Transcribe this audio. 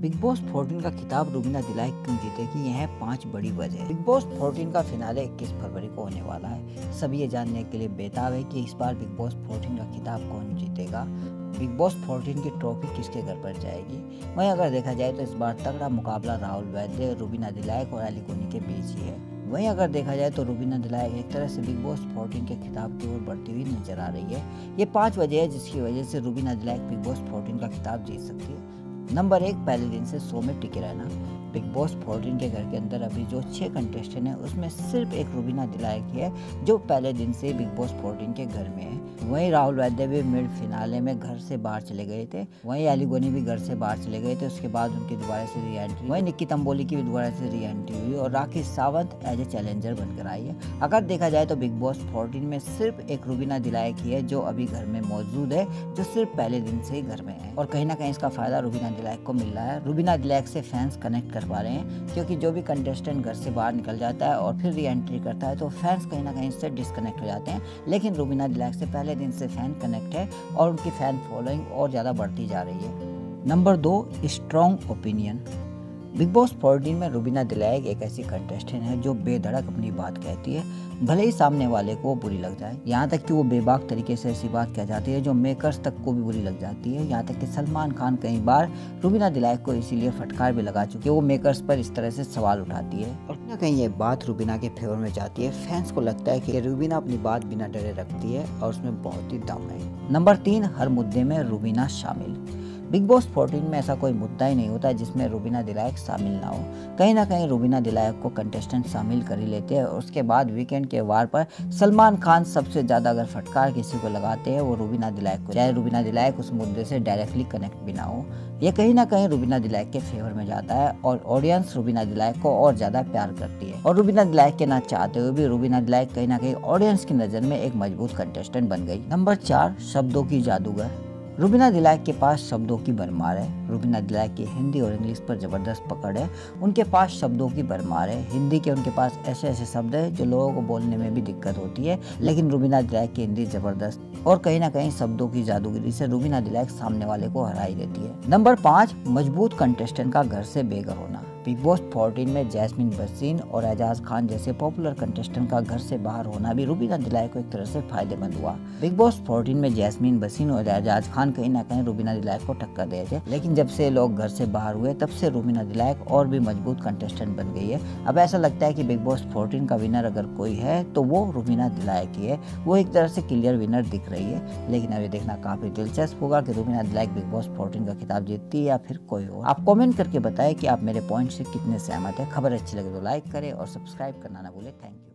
Big boss 14 का खिताब रुबीना दिलाइक क्यों जीतेगी, यह 5 बड़ी वजह। बिग बॉस 14 का फिनाले 21 फरवरी को होने वाला है। सभी ये जानने के लिए बेताब है कि इस बार बिग बॉस 14 का खिताब कौन जीतेगा, बिग बॉस 14 की ट्रॉफी किसके घर पर जाएगी। वहीं अगर देखा जाए तो इस बार तगड़ा मुकाबला राहुल वैद्य, रुबीना दिलाइक और अली कोनी के बीच ही है। वहीं अगर देखा जाए तो रुबीना दिलाइक एक तरह से बिग बॉस 14 के खिताब की ओर बढ़ती हुई नजर आ रही है। ये 5 वजह है जिसकी वजह से रुबीना दिलाइक बिग बॉस 14 का खिताब जीत सकती है। नंबर 1, पहले दिन से शो में टिके रहना। बिग बॉस 14 के घर के अंदर अभी जो 6 कंटेस्टेंट हैं उसमें सिर्फ एक रुबीना दिलाइक ही है जो पहले दिन से बिग बॉस 14 के घर में है। वहीं राहुल वैद्य भी मिड फिनाले में घर से बाहर चले गए थे। वहीं अली गोनी भी घर से बाहर चले गए थे, उसके बाद उनकी दोबारा से री एंट्री। वहीं निक्की तंबोली की भी दोबारा से री एंट्री हुई और Rakhi Sawant as a challenger बनकर आई है। अगर देखा जाए तो बिग बॉस 14 में सिर्फ एक रुबीना दिलाइक ही है जो अभी घर में मौजूद है, जो सिर्फ पहले दिन से ही घर में है। और कहीं ना कहीं इसका फायदा रुबीना दिलाइक को मिल रहा है। रुबीना दिलाइक से फैंस कनेक्ट कर पा रहे हैं, क्योंकि जो भी कंटेस्टेंट घर से बाहर निकल जाता है और फिर री एंट्री करता है तो फैंस कहीं ना कहीं इससे डिस्कनेक्ट हो जाते हैं। लेकिन रुबीना दिलाइक से पहले दिन से फैन कनेक्ट है और उनकी फैन फॉलोइंग और ज़्यादा बढ़ती जा रही है। Number 2, strong opinion. Big boss 14 में रुबीना दिलाइक एक ऐसी कंटेस्टेंट है जो बेधड़क अपनी बात कहती है, भले ही सामने वाले को बुरी लग जाए। यहाँ तक कि वो बेबाक तरीके से ऐसी बात कह जाती है जो मेकर्स तक को भी बुरी लग जाती है। यहाँ तक कि सलमान खान कई बार रुबीना दिलाइक को इसीलिए फटकार भी लगा चुके हैं। वो मेकर्स पर इस तरह से सवाल उठाती है और कहीं ना कहीं ये बात रुबीना के फेवर में जाती है। फैंस को लगता है कि रुबीना अपनी बात बिना डरे रखती है और उसमें बहुत ही दम है। नंबर 3, हर मुद्दे में रुबीना शामिल। बिग बॉस 14 में ऐसा कोई मुद्दा ही नहीं होता जिसमें रुबीना दिलाइक शामिल ना हो। कहीं ना कहीं रुबीना दिलाइक को कंटेस्टेंट शामिल कर ही लेते हैं और उसके बाद वीकेंड के वार पर सलमान खान सबसे ज़्यादा अगर फटकार किसी को लगाते हैं वो रुबीना दिलाइक को, चाहे रुबीना दिलाइक उस मुद्दे से डायरेक्टली कनेक्ट भी ना हो। ये कहीं ना कहीं रुबीना दिलाइक के फेवर में जाता है और ऑडियंस रुबीना दिलाइक को और ज़्यादा प्यार करती है। और रुबीना दिलाइक के ना चाहते हुए भी रुबीना दिलाइक कहीं ना कहीं ऑडियंस की नज़र में एक मजबूत कंटेस्टेंट बन गई। नंबर 4, शब्दों की जादूगर। रुबीना दिलाइक के पास शब्दों की भरमार है। रुबीना दिलाइक की हिंदी और इंग्लिश पर ज़बरदस्त पकड़ है। उनके पास शब्दों की भरमार है। हिंदी के उनके पास ऐसे ऐसे शब्द है जो लोगों को बोलने में भी दिक्कत होती है, लेकिन रुबीना दिलाइक की हिंदी ज़बरदस्त और कहीं ना कहीं शब्दों की जादूगिरी से रुबीना दिलाइक सामने वाले को हरा ही देती है। नंबर 5, मजबूत कंटेस्टेंट का घर से बेघर होना। बिग बॉस 14 में जैस्मीन बसीन और एजाज खान जैसे पॉपुलर कंटेस्टेंट का घर से बाहर होना भी रुबीना दिलाइक को एक तरह से फायदेमंद हुआ। बिग बॉस 14 में जैस्मीन बसीन और एजाज खान कहीं ना कहीं रुबीना दिलाइक को टक्कर दे थे, लेकिन जब से लोग घर से बाहर हुए तब से रुबीना दिलाइक और भी मजबूत कंटेस्टेंट बन गई है। अब ऐसा लगता है कि बिग बॉस 14 का विनर अगर कोई है तो वो रुबीना दिलाइक ही है। वो एक तरह से क्लियर विनर दिख रही है, लेकिन अब ये देखना काफी दिलचस्प होगा कि रुबीना दिलाइक बिग बॉस 14 का खिताब जीतती है या फिर कोई और। आप कमेंट करके बताएं कि आप मेरे पॉइंट से कितने सहमत है। खबर अच्छी लगे तो लाइक करें और सब्सक्राइब करना ना भूलें। Thank you.